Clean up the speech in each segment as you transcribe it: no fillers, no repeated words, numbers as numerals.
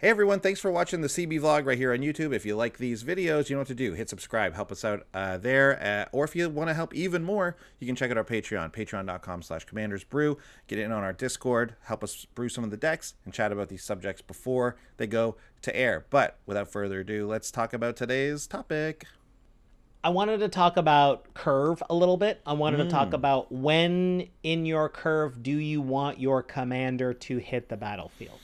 Hey everyone, thanks for watching the CB vlog right here on YouTube. If you like these videos, you know what to do. Hit subscribe, help us out there. Or if you want to help even more, you can check out our Patreon, patreon.com/commandersbrew. Get in on our Discord, help us brew some of the decks, and chat about these subjects before they go to air. But without further ado, let's talk about today's topic. I wanted to talk about curve a little bit. I wanted to talk about when in your curve do you want your commander to hit the battlefield.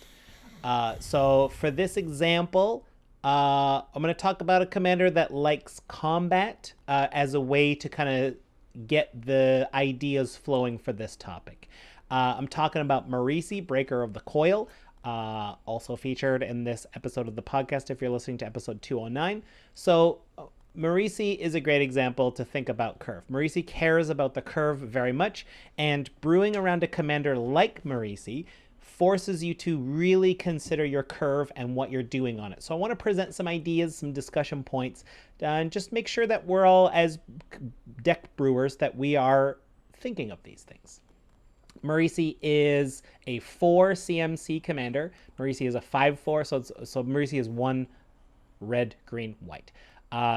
So for this example, I'm going to talk about a commander that likes combat as a way to kind of get the ideas flowing for this topic. I'm talking about Marisi, Breaker of the Coil, also featured in this episode of the podcast if you're listening to episode 209. So Marisi is a great example to think about curve. Marisi cares about the curve very much, and brewing around a commander like Marisi forces you to really consider your curve and what you're doing on it. So I want to present some ideas, some discussion points, and just make sure that we're all, as deck brewers, that we are thinking of these things. Marisi is a 4 CMC commander. Marisi is a 5/4, so Marisi is 1 red, green, white.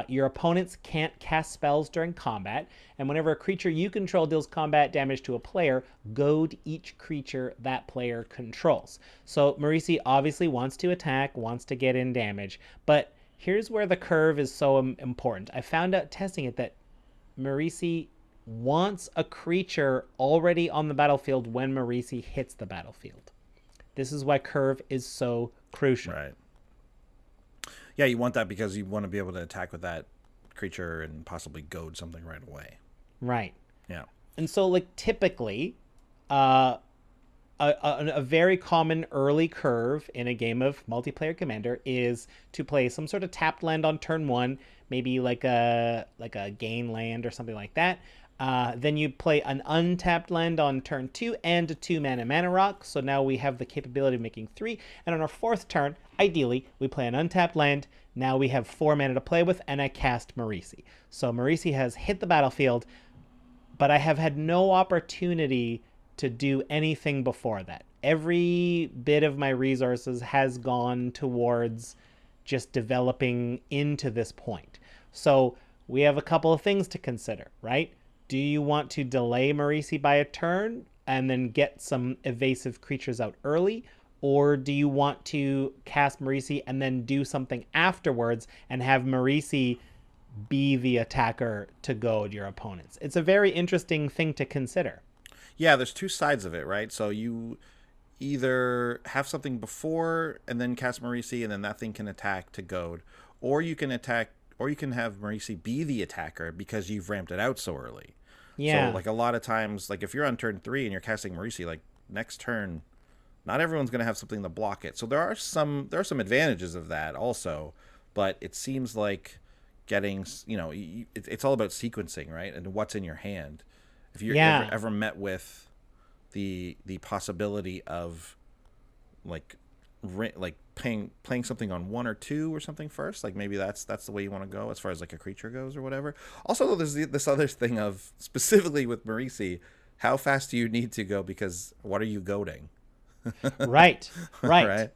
Your opponents can't cast spells during combat, and whenever a creature you control deals combat damage to a player, goad each creature that player controls. So Marisi obviously wants to attack, wants to get in damage, but here's where the curve is so important. I found out testing it that Marisi wants a creature already on the battlefield when Marisi hits the battlefield. This is why curve is so crucial. Right. Yeah, you want that because you want to be able to attack with that creature and possibly goad something right away. Right. Yeah. And so, like, typically, a very common early curve in a game of multiplayer Commander is to play some sort of tapped land on turn 1, maybe like a gain land or something like that. Then you play an untapped land on turn 2 and a 2-mana rock. So now we have the capability of making 3. And on our 4th turn, ideally, we play an untapped land. Now we have 4 mana to play with, and I cast Marisi. So Marisi has hit the battlefield, but I have had no opportunity to do anything before that. Every bit of my resources has gone towards just developing into this point. So we have a couple of things to consider, right? Do you want to delay Marisi by a turn and then get some evasive creatures out early? Or do you want to cast Marisi and then do something afterwards and have Marisi be the attacker to goad your opponents? It's a very interesting thing to consider. Yeah, there's two sides of it, right? So you either have something before and then cast Marisi and then that thing can attack to goad, or you can attack, or you can have Marisi be the attacker because you've ramped it out so early. Yeah. So, like, a lot of times, like, if you're on turn 3 and you're casting Marisi, like, next turn, not everyone's going to have something to block it. So there are some advantages of that also, but it seems like getting, it's all about sequencing, right? And what's in your hand. If you're ever met with the possibility of, like playing something on 1 or 2 or something first, like maybe that's the way you want to go as far as like a creature goes or whatever. Also, there's this other thing of, specifically with Marisi, how fast do you need to go, because what are you goading? Right. Right.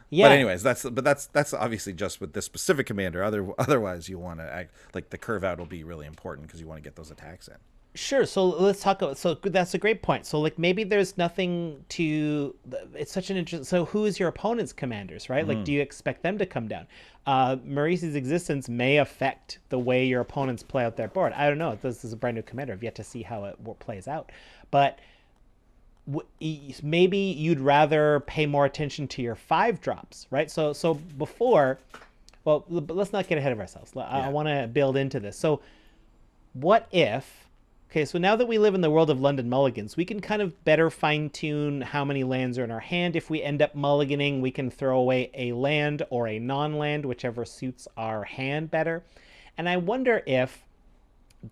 Yeah. But anyways, that's obviously just with this specific commander. Otherwise, you want to act like the curve out will be really important because you want to get those attacks in. Sure. So let's talk about, so that's a great point. So, like, maybe there's nothing to, it's such an interesting, so who is your opponent's commanders, right? Like, do you expect them to come down? Marisi's existence may affect the way your opponents play out their board. I don't know. This is a brand new commander. I've yet to see how it plays out. But maybe you'd rather pay more attention to your 5 drops, right? So before, well, let's not get ahead of ourselves. I want to build into this. So what if, okay, so now that we live in the world of London Mulligans, we can kind of better fine-tune how many lands are in our hand. If we end up mulliganing, we can throw away a land or a non-land, whichever suits our hand better. And I wonder if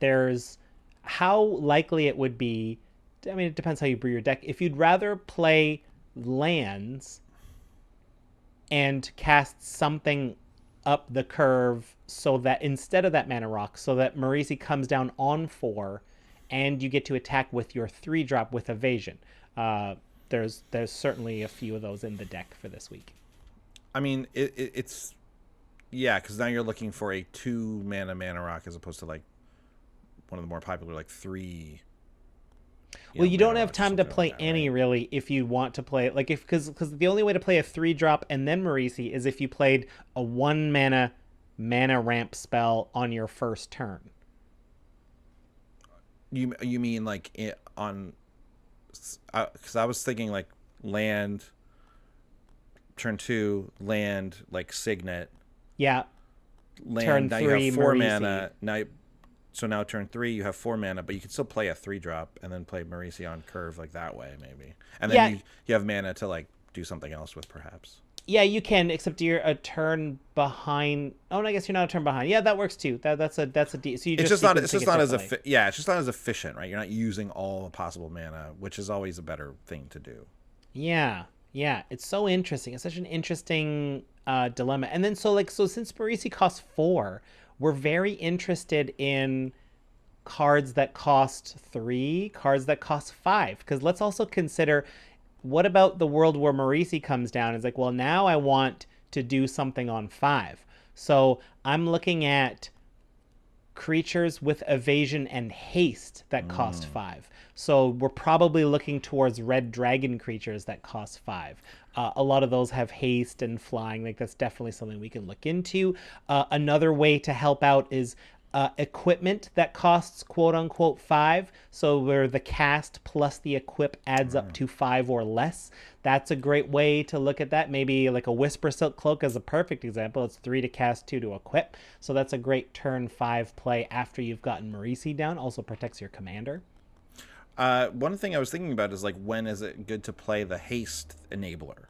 there's, how likely it would be, I mean, it depends how you brew your deck, if you'd rather play lands and cast something up the curve so that instead of that mana rock, so that Marisi comes down on 4 and you get to attack with your 3-drop with evasion. There's certainly a few of those in the deck for this week. I mean, it's yeah, because now you're looking for a 2 mana rock as opposed to like one of the more popular like 3. Well, you Mana don't have rocks or time to something like play that, any right? really if you want to play like if because the only way to play a 3-drop and then Marisi is if you played a 1 mana ramp spell on your first turn. You mean like on? Because I was thinking like land turn 2, land like signet, Yeah, land. turn Now you have 3 4 Marisi. mana. So now turn 3 you have 4 mana, but you can still play a 3-drop and then play Marisi on curve like that way maybe, and then Yeah, you have mana to like do something else with perhaps. yeah, you can, except you're a turn behind. Oh, and I guess you're not a turn behind. Yeah, that works too. So you're It's just just not. It's sequencing just it not as differently. yeah. It's just not as efficient, right? You're not using all the possible mana, which is always a better thing to do. Yeah, yeah, it's so interesting. It's such an interesting dilemma. And then so since Parisi costs 4, we're very interested in cards that cost 3, cards that cost 5. Because let's also consider what about the world where Marisi comes down? It's like, well, now I want to do something on 5. So I'm looking at creatures with evasion and haste that cost Mm. 5. So we're probably looking towards red dragon creatures that cost 5. A lot of those have haste and flying. Like that's definitely something we can look into. Another way to help out is equipment that costs quote unquote 5. So where the cast plus the equip adds up Mm. to 5 or less. That's a great way to look at that. Maybe like a Whisper Silk Cloak is a perfect example. It's 3 to cast, 2 to equip. So that's a great turn 5 play after you've gotten Marisi down. Also protects your commander. One thing I was thinking about is like when is it good to play the haste enabler,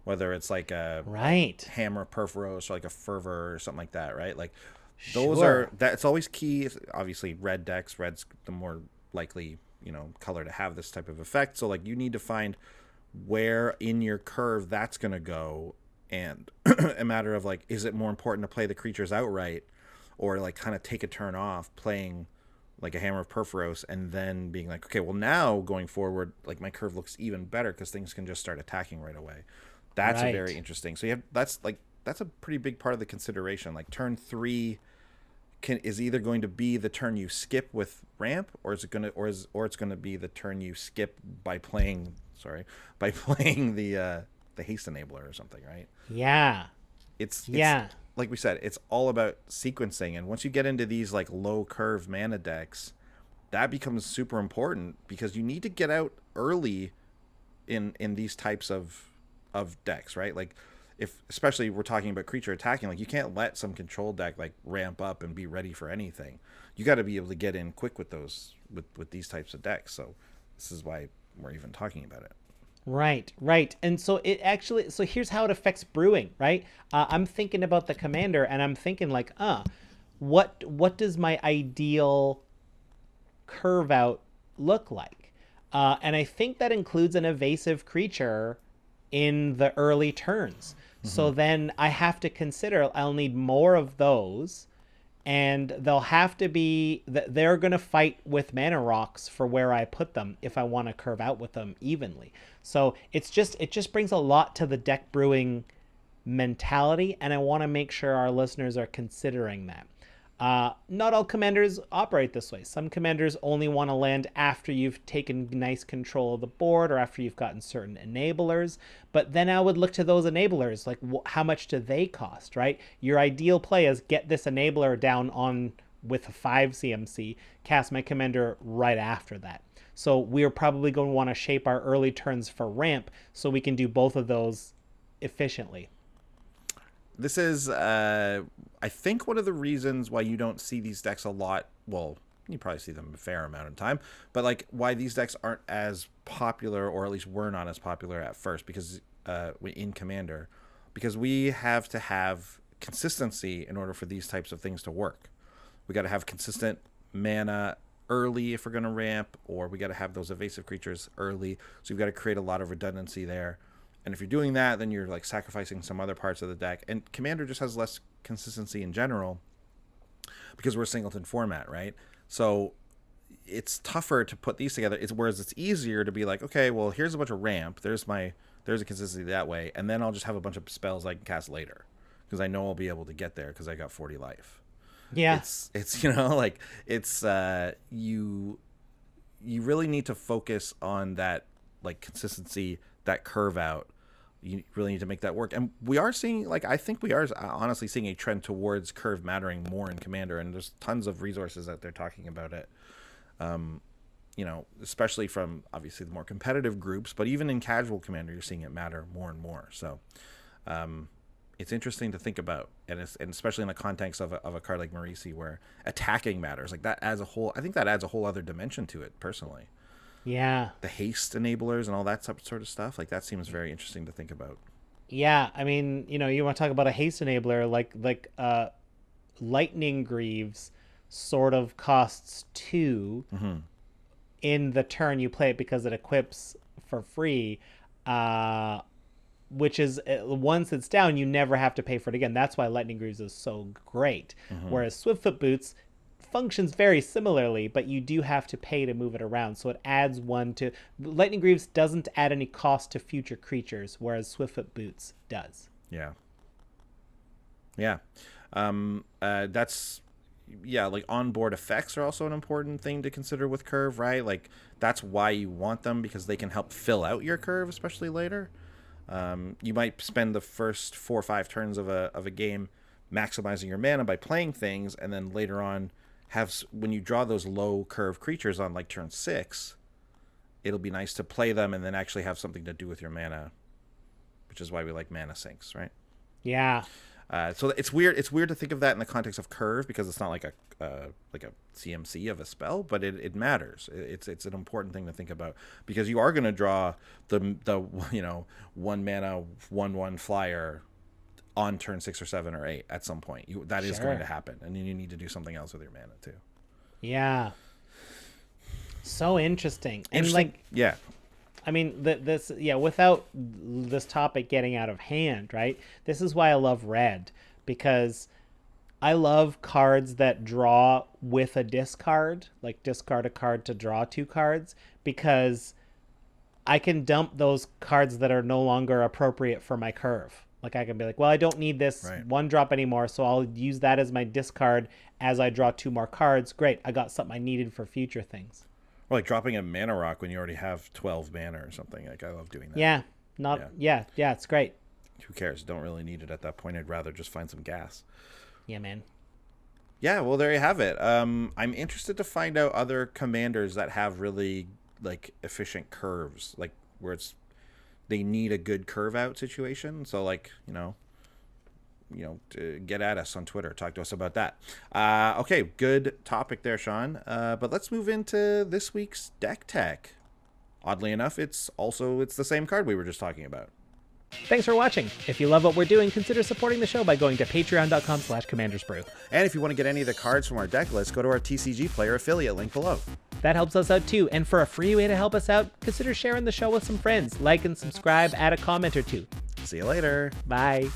whether it's like a Right. hammer perforos or like a fervor or something like that, right? Like those are Sure. that's always key. Obviously, red decks, red's the more likely color to have this type of effect. So like you need to find where in your curve that's gonna go, and a matter of like, is it more important to play the creatures outright, or like kind of take a turn off playing like a hammer of perforos and then being like, okay, well now going forward like my curve looks even better because things can just start attacking right away. That's a very Right. interesting. So you have that's a pretty big part of the consideration. Like turn 3 is either going to be the turn you skip with ramp, or is it going to or it's going to be the turn you skip by playing by playing the haste enabler or something, right? Yeah. It's Yeah. like we said, it's all about sequencing, and once you get into these like low curve mana decks, that becomes super important because you need to get out early in these types of decks, right? Like if especially we're talking about creature attacking, like you can't let some control deck like ramp up and be ready for anything. You got to be able to get in quick with those with these types of decks. So this is why we're even talking about it. Right, right. And so it actually, so here's how it affects brewing, right? I'm thinking about the commander and I'm thinking like, what does my ideal curve out look like? And I think that includes an evasive creature in the early turns. Mm-hmm. So then I have to consider I'll need more of those, and they'll have to be they're going to fight with mana rocks for where I put them if I want to curve out with them evenly. So it just brings a lot to the deck brewing mentality, and I want to make sure our listeners are considering that. Not all commanders operate this way. Some commanders only want to land after you've taken nice control of the board or after you've gotten certain enablers. But then I would look to those enablers, like how much do they cost, right? Your ideal play is get this enabler down on with a 5 CMC, cast my commander right after that. So we're probably going to want to shape our early turns for ramp so we can do both of those efficiently. This is, I think, one of the reasons why you don't see these decks a lot. Well, you probably see them a fair amount of time, but like why these decks aren't as popular, or at least were not as popular at first, because in Commander, because we have to have consistency in order for these types of things to work. We got to have consistent mana early if we're going to ramp, or we got to have those evasive creatures early. So you've got to create a lot of redundancy there. And if you're doing that, then you're like sacrificing some other parts of the deck. And Commander just has less consistency in general because we're a singleton format, right? So it's tougher to put these together. Whereas it's easier to be like, okay, well, here's a bunch of ramp. There's my there's a consistency that way, and then I'll just have a bunch of spells I can cast later because I know I'll be able to get there because I got 40 life. Yeah. It's you know, like it's you really need to focus on that like consistency, that curve out. You really need to make that work. And we are seeing, like, I think we are honestly seeing a trend towards curve mattering more in Commander, and there's tons of resources that they're talking about it. You know, especially from obviously the more competitive groups, but even in casual Commander, you're seeing it matter more and more. So it's interesting to think about, and especially in the context of a card like Marisi, where attacking matters. Like that adds a whole, I think that adds a whole other dimension to it personally. Yeah. The haste enablers and all that sort of stuff, like that seems very interesting to think about. Yeah, I mean, you know, you want to talk about a haste enabler, like Lightning Greaves sort of costs 2 in the turn you play it because it equips for free, which is, once it's down, you never have to pay for it again. That's why Lightning Greaves is so great. Whereas Swiftfoot Boots functions very similarly, but you do have to pay to move it around. So it adds 1 to... Lightning Greaves doesn't add any cost to future creatures, whereas Swiftfoot Boots does. Yeah. Yeah. That's... Yeah, like onboard effects are also an important thing to consider with curve, right? Like that's why you want them, because they can help fill out your curve, especially later. You might spend the first 4 or 5 turns of a game maximizing your mana by playing things, and then later on when you draw those low curve creatures on like turn 6, it'll be nice to play them and then actually have something to do with your mana, which is why we like mana sinks, right? Yeah. So it's weird to think of that in the context of curve, because it's not like a CMC of a spell, but it matters. It's an important thing to think about, because you are going to draw the 1 mana 1/1 flyer on turn 6 or 7 or 8 at some point. That is going to happen, and then you need to do something else with your mana too. Yeah. So interesting. And like, yeah. I mean, without this topic getting out of hand, right? This is why I love Red, because I love cards that draw with a discard, like discard a card to draw 2 cards, because I can dump those cards that are no longer appropriate for my curve. Like I can be like, well, I don't need this 1-drop anymore, so I'll use that as my discard as I draw 2 more cards. Great, I got something I needed for future things. Or like dropping a mana rock when you already have 12 mana or something. Like I love doing that. Yeah, it's great. Who cares? Don't really need it at that point. I'd rather just find some gas. Yeah, man. Yeah, well, there you have it. I'm interested to find out other commanders that have really like efficient curves, like where they need a good curve out situation. So like, get at us on Twitter. Talk to us about that. Okay, good topic there, Sean. But let's move into this week's deck tech. Oddly enough, it's the same card we were just talking about. Thanks for watching. If you love what we're doing, consider supporting the show by going to patreon.com/commandersbrew. And if you want to get any of the cards from our deck list, go to our TCGplayer affiliate link below. That helps us out too. And for a free way to help us out, consider sharing the show with some friends. Like and subscribe, add a comment or 2. See you later. Bye.